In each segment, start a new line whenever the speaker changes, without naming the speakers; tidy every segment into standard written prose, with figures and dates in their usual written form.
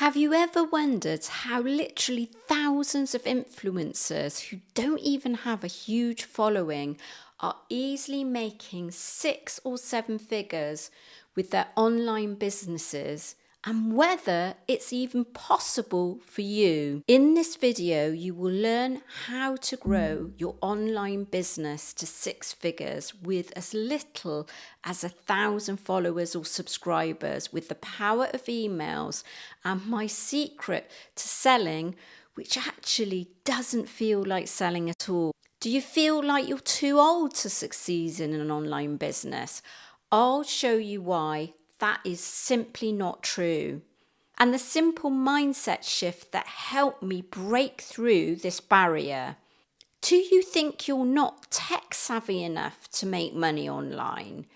Have you ever wondered how literally thousands of influencers who don't even have a huge following are easily making 6 or 7 figures with their online businesses, and whether it's even possible for you? In this video, you will learn how to grow your online business to 6 figures with as little as 1,000 followers or subscribers, with the power of emails and my secret to selling, which actually doesn't feel like selling at all. Do you feel like you're too old to succeed in an online business? I'll show you why that is simply not true. And the simple mindset shift that helped me break through this barrier. Do you think you're not tech savvy enough to make money online?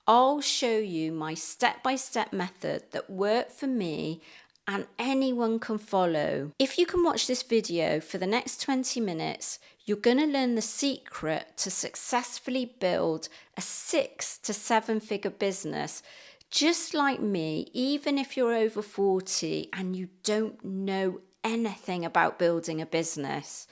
I'll show you my step-by-step method that worked for me and anyone can follow. If you can watch this video for the next 20 minutes, you're going to learn the secret to successfully build a 6 to 7 figure business just like me, even if you're over 40 and you don't know anything about building a business.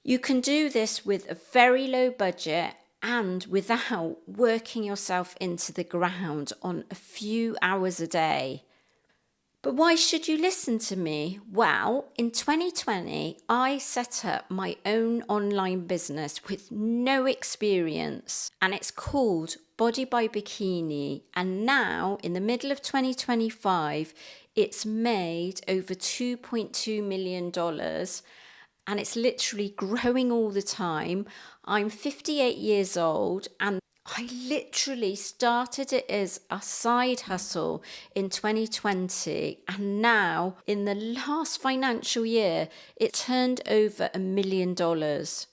You can do this with a very low budget and without working yourself into the ground on a few hours a day. But why should you listen to me? Well, in 2020, I set up my own online business with no experience, and it's called Body by Bikini. And now, in the middle of 2025, it's made over $2.2 million, and it's literally growing all the time. I'm 58 years old, and I literally started it as a side hustle in 2020, and now in the last financial year it turned over $1 million.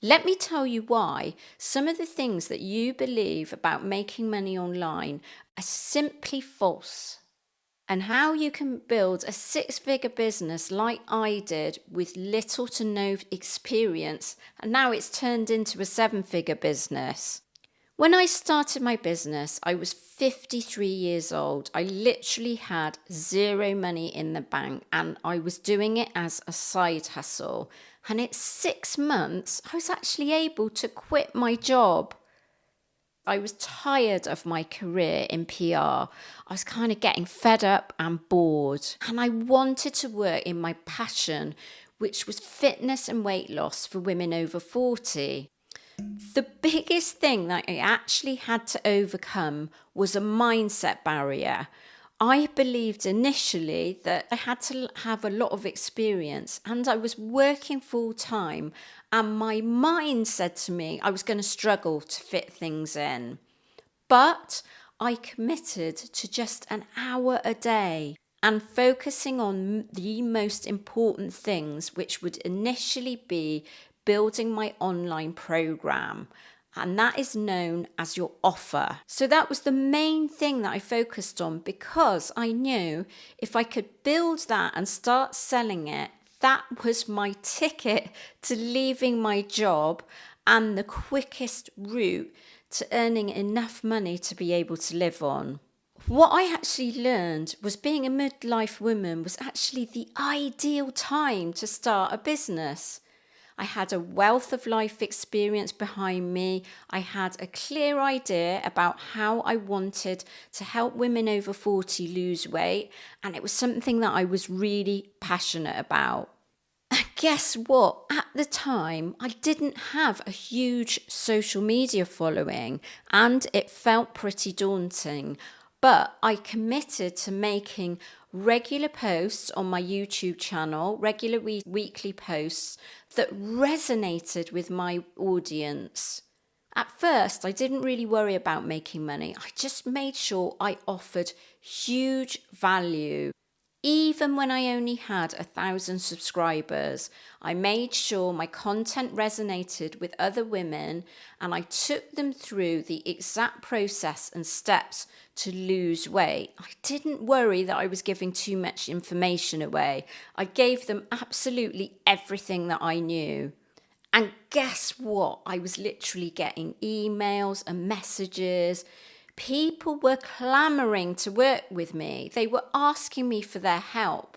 Let me tell you why some of the things that you believe about making money online are simply false, and how you can build a 6-figure business like I did with little to no experience, and now it's turned into a 7-figure business. When I started my business, I was 53 years old. I literally had zero money in the bank, and I was doing it as a side hustle. And in 6 months, I was actually able to quit my job. I was tired of my career in PR. I was kind of getting fed up and bored. And I wanted to work in my passion, which was fitness and weight loss for women over 40. The biggest thing that I actually had to overcome was a mindset barrier. I believed initially that I had to have a lot of experience, and I was working full time, and my mind said to me I was going to struggle to fit things in. But I committed to just an hour a day and focusing on the most important things, which would initially be building my online program, and that is known as your offer. So that was the main thing that I focused on, because I knew if I could build that and start selling it, that was my ticket to leaving my job and the quickest route to earning enough money to be able to live on. What I actually learned was being a midlife woman was actually the ideal time to start a business. I had a wealth of life experience behind me. I had a clear idea about how I wanted to help women over 40 lose weight, and it was something that I was really passionate about. And guess what? At the time, I didn't have a huge social media following, and it felt pretty daunting. But I committed to making regular posts on my YouTube channel, regular weekly posts that resonated with my audience. At first, I didn't really worry about making money. I just made sure I offered huge value. Even when I only had 1,000 subscribers, I made sure my content resonated with other women, and I took them through the exact process and steps to lose weight. I didn't worry that I was giving too much information away. I gave them absolutely everything that I knew. And guess what? I was literally getting emails and messages. People were clamoring to work with me. They were asking me for their help.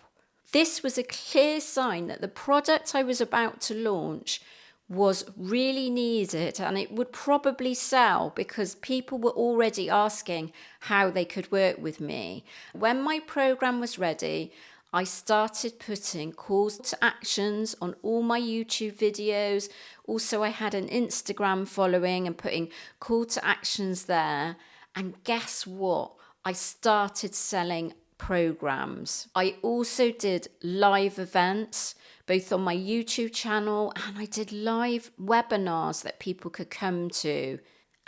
This was a clear sign that the product I was about to launch was really needed and it would probably sell because people were already asking how they could work with me. When my program was ready, I started putting calls to actions on all my YouTube videos. Also, I had an Instagram following and putting call to actions there. And guess what? I started selling programs. I also did live events, both on my YouTube channel, and I did live webinars that people could come to.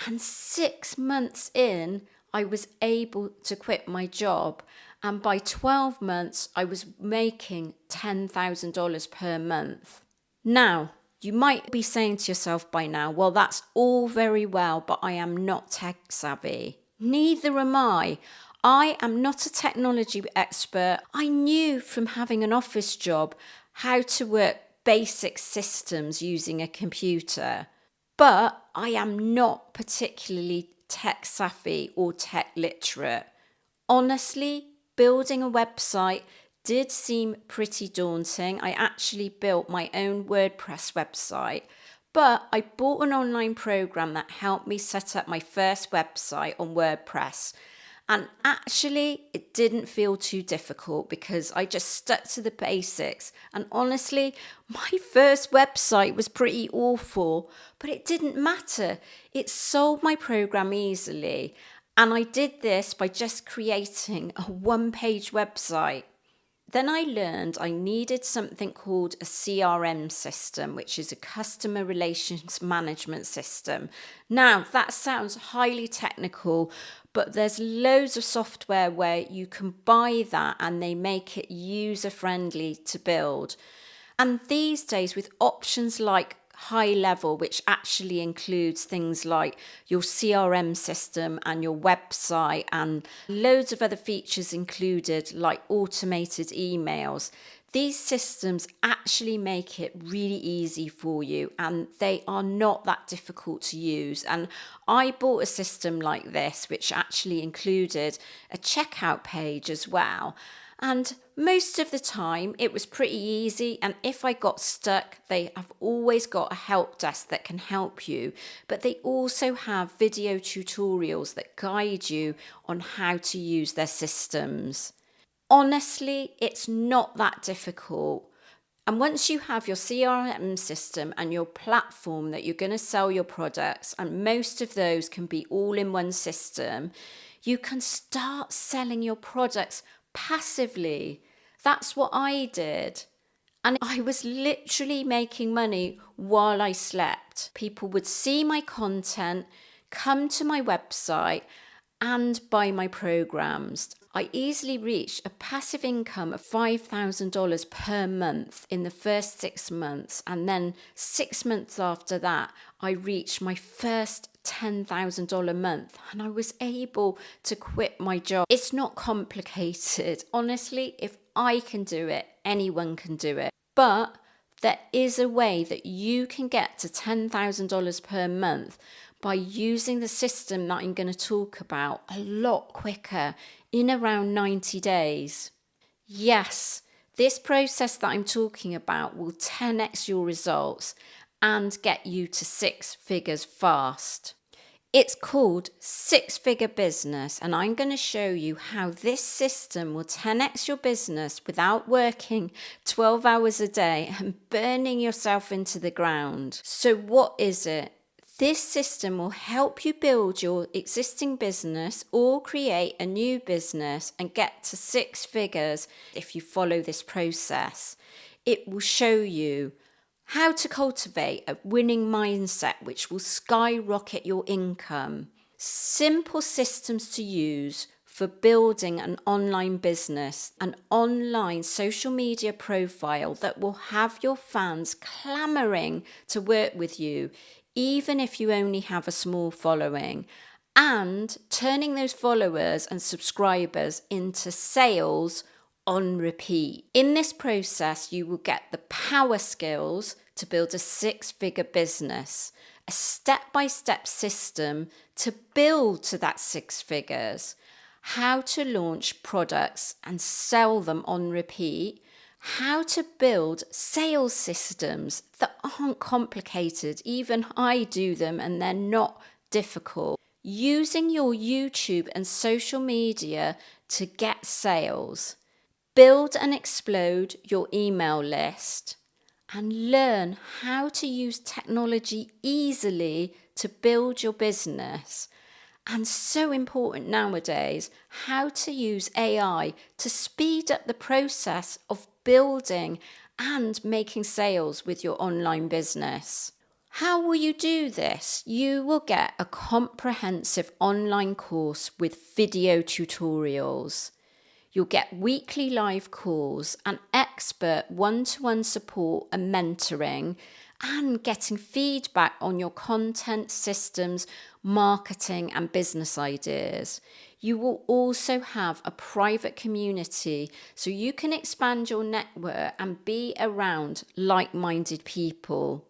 And 6 months in, I was able to quit my job. And by 12 months, I was making $10,000 per month. Now, you might be saying to yourself by now, well, that's all very well, but I am not tech savvy. Neither am I. I am not a technology expert. I knew from having an office job how to work basic systems using a computer, but I am not particularly tech savvy or tech literate. Honestly, building a website did seem pretty daunting. I actually built my own WordPress website, but I bought an online program that helped me set up my first website on WordPress. And actually, it didn't feel too difficult because I just stuck to the basics. And honestly, my first website was pretty awful, but it didn't matter. It sold my program easily. And I did this by just creating a one-page website. Then I learned I needed something called a CRM system, which is a customer relations management system. Now, that sounds highly technical, but there's loads of software where you can buy that and they make it user-friendly to build. And these days, with options like high level, which actually includes things like your CRM system and your website and loads of other features included like automated emails. These systems actually make it really easy for you and they are not that difficult to use. And I bought a system like this, which actually included a checkout page as well. And most of the time it was pretty easy, and if I got stuck, they have always got a help desk that can help you, but they also have video tutorials that guide you on how to use their systems. Honestly, it's not that difficult. And once you have your CRM system and your platform that you're going to sell your products, and most of those can be all in one system, you can start selling your products passively. That's what I did. And I was literally making money while I slept. People would see my content, come to my website, and buy my programs. I easily reached a passive income of $5,000 per month in the first 6 months. And then 6 months after that, I reached my first $10,000 month and I was able to quit my job. It's not complicated. Honestly, if I can do it, anyone can do it. But there is a way that you can get to $10,000 per month by using the system that I'm going to talk about a lot quicker, in around 90 days. Yes, this process that I'm talking about will 10x your results and get you to 6 figures fast. It's called Six Figure Business, and I'm going to show you how this system will 10x your business without working 12 hours a day and burning yourself into the ground. So what is it? This system will help you build your existing business or create a new business and get to 6 figures if you follow this process. It will show you how to cultivate a winning mindset which will skyrocket your income. Simple systems to use for building an online business, an online social media profile that will have your fans clamoring to work with you, even if you only have a small following, and turning those followers and subscribers into sales on repeat. In this process, you will get the power skills to build a 6-figure business, a step-by-step system to build to that 6 figures, how to launch products and sell them on repeat, how to build sales systems that aren't complicated. Even I do them and they're not difficult. Using your YouTube and social media to get sales. Build and explode your email list. And learn how to use technology easily to build your business. And so important nowadays, how to use AI to speed up the process of building and making sales with your online business. How will you do this? You will get a comprehensive online course with video tutorials. You'll get weekly live calls and expert one-to-one support and mentoring, and getting feedback on your content, systems, marketing and business ideas. You will also have a private community so you can expand your network and be around like-minded people.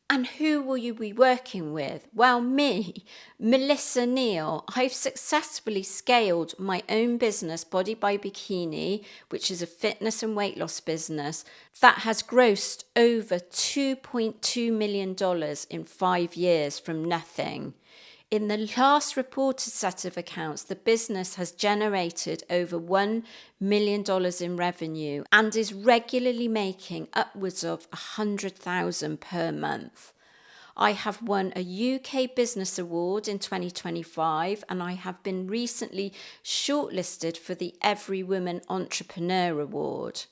And who will you be working with? Well, me, Melissa Neal. I've successfully scaled my own business, Body by Bikini, which is a fitness and weight loss business that has grossed over $2.2 million in 5 years from nothing. In the last reported set of accounts, the business has generated over $1 million in revenue and is regularly making upwards of $100,000 per month. I have won a UK Business Award in 2025, and I have been recently shortlisted for the Every Woman Entrepreneur Award.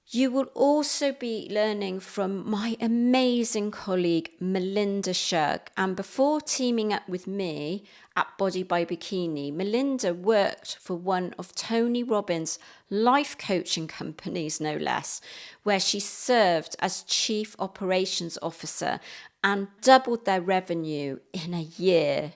You will also be learning from my amazing colleague Melinda Shug, and before teaming up with me at Body by Bikini, Melinda worked for one of Tony Robbins' life coaching companies, no less, where she served as Chief Operations Officer and doubled their revenue in a year.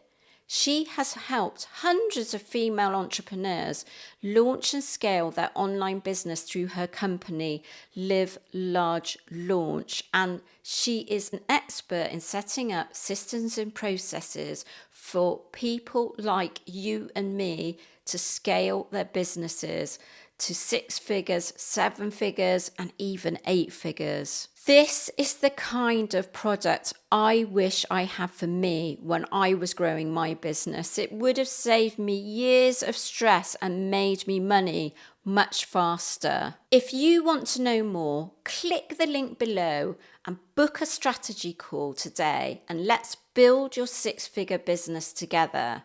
She has helped hundreds of female entrepreneurs launch and scale their online business through her company, Live Large Launch. And she is an expert in setting up systems and processes for people like you and me to scale their businesses to 6 figures, 7 figures, and even 8 figures. This is the kind of product I wish I had for me when I was growing my business. It would have saved me years of stress and made me money much faster. If you want to know more, click the link below and book a strategy call today, and let's build your 6-figure business together.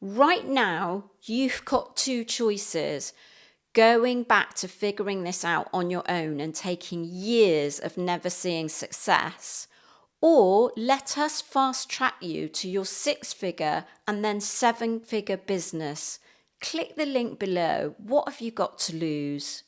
Right now, you've got 2 choices. Going back to figuring this out on your own and taking years of never seeing success, or let us fast track you to your 6-figure and then 7-figure business. Click the link below. What have you got to lose?